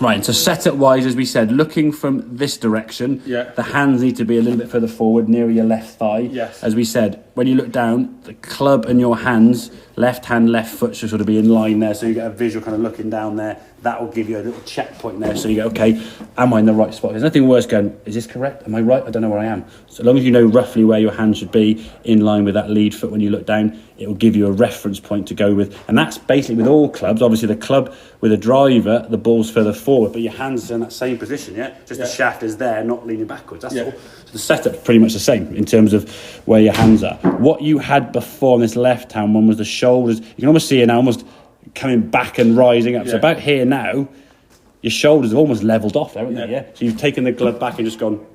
Right, and so setup-wise, as we said, looking from this direction, the hands need to be a little bit further forward, nearer your left thigh. Yes. As we said, when you look down, the club and your hands, left hand, left foot should sort of be in line there, so you get a visual kind of looking down there. That will give you a little checkpoint there, so you go, okay, am I in the right spot? There's nothing worse going, is this correct? Am I right? I don't know where I am. So long as you know roughly where your hand should be in line with that lead foot when you look down, it will give you a reference point to go with. And that's basically with all clubs. Obviously, the club with a driver, the ball's further forward, but your hands are in that same position, Just the shaft is there, not leaning backwards. That's all. So the setup's pretty much the same in terms of where your hands are. What you had before on this left hand one was the shoulders. You can almost see it now, almost coming back and rising up. So about here now, your shoulders have almost levelled off there, haven't they? So you've taken the glove back and just gone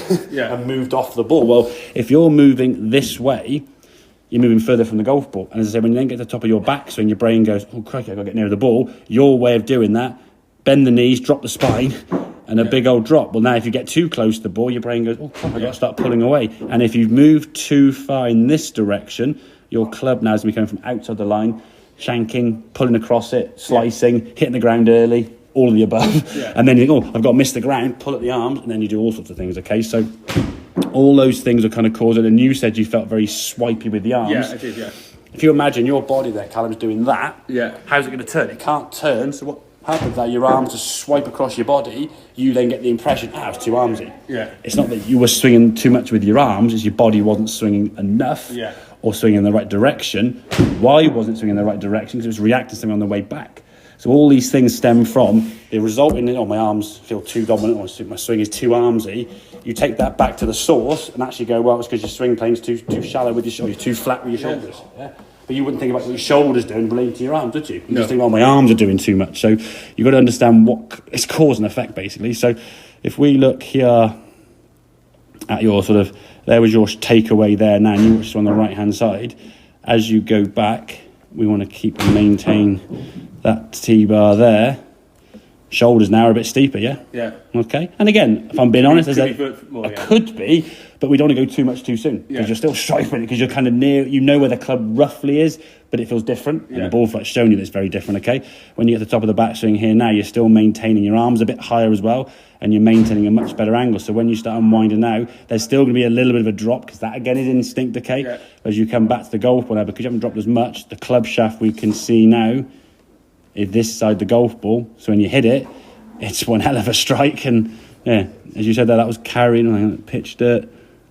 and moved off the ball. Well, if you're moving this way, you're moving further from the golf ball. And as I say, when you then get to the top of your backswing, your brain goes, oh, crikey, I've got to get nearer the ball. Your way of doing that, bend the knees, drop the spine, and a big old drop. Well, now if you get too close to the ball, your brain goes, oh, crap, I've got to start pulling away. And if you've moved too far in this direction, your club now is going to be coming from outside the line, shanking, pulling across it, slicing, hitting the ground early, all of the above. And then you think, oh, I've got to miss the ground, pull at the arms, and then you do all sorts of things, okay? So all those things are kind of causing, and you said you felt very swipey with the arms. Yeah, I did, If you imagine your body there, Callum's doing that, Yeah. how's it going to turn? It can't turn, so what happens there, your arms just swipe across your body, you then get the impression, it's too armsy. Yeah. It's not that you were swinging too much with your arms, it's your body wasn't swinging enough or swinging in the right direction. Why wasn't it swinging in the right direction? Because it was reacting to something on the way back. So all these things stem from the result in, my arms feel too dominant, or my swing is too armsy. You take that back to the source and actually go, well, it's because your swing plane's too shallow with your shoulders, you're too flat with your shoulders. But you wouldn't think about what your shoulders doing relating to your arms, would you? You just think, my arms are doing too much. So you've got to understand what it's cause and effect, basically. So if we look here at your there was your takeaway there now, and you were just on the right-hand side. As you go back, we want to keep and maintain that T-bar there. Shoulders now are a bit steeper, Yeah. Okay. And again, if I'm being honest, could be, but we don't want to go too much too soon, because you're still striking it, because you're kind of near, where the club roughly is, but it feels different. And the ball flight's showing you that it's very different, okay? When you get to the top of the backswing here now, you're still maintaining your arms a bit higher as well, and you're maintaining a much better angle. So when you start unwinding now, there's still going to be a little bit of a drop, because that again is instinct, okay? As you come back to the golf ball now, because you haven't dropped as much, the club shaft we can see now is this side the golf ball. So when you hit it, it's one hell of a strike. And as you said that was carrying, pitched it,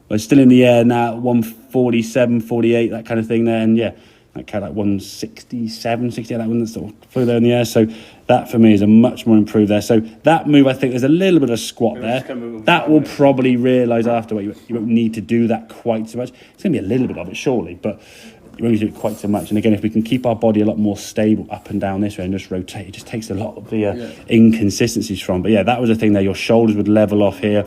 but it's still in the air now, 147, 48, that kind of thing there. And that kind of like 167, 60, that one that's sort of flew there in the air. So that for me is a much more improved there. So that move, I think there's a little bit of squat there. That will probably realise after you won't need to do that quite so much. It's going to be a little bit of it, surely, but you won't do it quite so much. And again, if we can keep our body a lot more stable up and down this way and just rotate, it just takes a lot of the inconsistencies from. But that was the thing there. Your shoulders would level off here.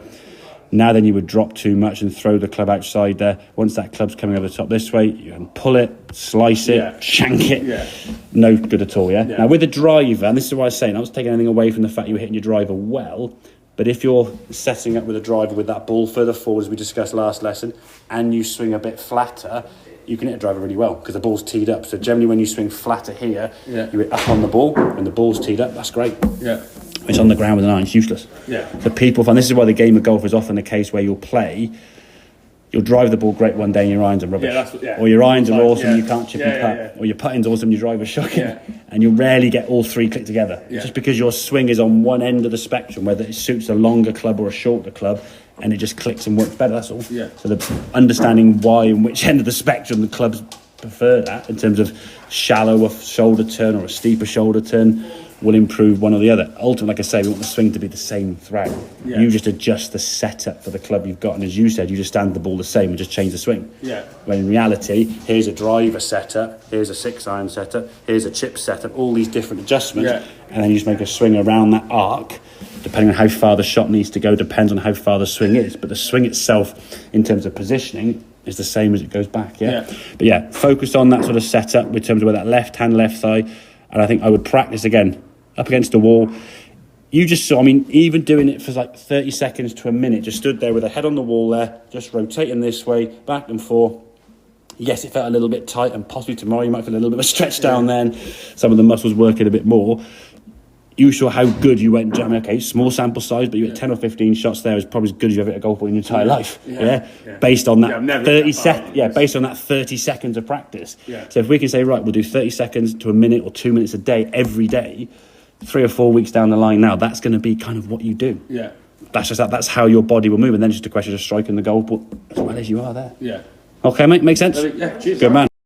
Now then you would drop too much and throw the club outside there. Once that club's coming over the top this way, you can pull it, slice it, shank it. No good at all, Now with the driver, and this is what I was saying, I was taking anything away from the fact you were hitting your driver well, but if you're setting up with a driver with that ball further forward, as we discussed last lesson, and you swing a bit flatter, you can hit a driver really well, because the ball's teed up. So generally when you swing flatter here, you hit up on the ball. When the ball's teed up, that's great. It's on the ground with an iron, it's useless. So people find, this is why the game of golf is often the case where you'll drive the ball great one day and your irons are rubbish. Or your irons are awesome, you can't chip and putt. Or your putting's awesome, your driver's shocking. And you rarely get all three click together. Just because your swing is on one end of the spectrum, whether it suits a longer club or a shorter club, and it just clicks and works better, that's all. So the understanding why and which end of the spectrum the clubs prefer that, in terms of shallower shoulder turn or a steeper shoulder turn, will improve one or the other. Ultimately, like I say, we want the swing to be the same throughout. You just adjust the setup for the club you've got, and as you said, you just stand the ball the same and just change the swing. When in reality, here's a driver setup, here's a 6-iron setup, here's a chip setup, all these different adjustments, and then you just make a swing around that arc, depending on how far the shot needs to go, depends on how far the swing is. But the swing itself, in terms of positioning, is the same as it goes back. But focus on that sort of setup in terms of where that left hand, left thigh, and I think I would practice again up against the wall. You just saw, even doing it for like 30 seconds to a minute, just stood there with a head on the wall there, just rotating this way, back and forth. Yes, it felt a little bit tight, and possibly tomorrow you might feel a little bit of a stretch down there, and some of the muscles working a bit more. you saw how good you went jamming. Okay, small sample size, but you hit 10 or 15 shots there is probably as good as you ever hit a golf ball in your entire life. Based on that 30 seconds. Based on that 30 seconds of practice. So if we can say, right, we'll do 30 seconds to a minute or 2 minutes a day every day, 3 or 4 weeks down the line now, that's going to be kind of what you do. That's just that's how your body will move, and then just a question of striking the golf ball as well as you are there. Okay, mate, makes sense. Yeah, cheers. Good man.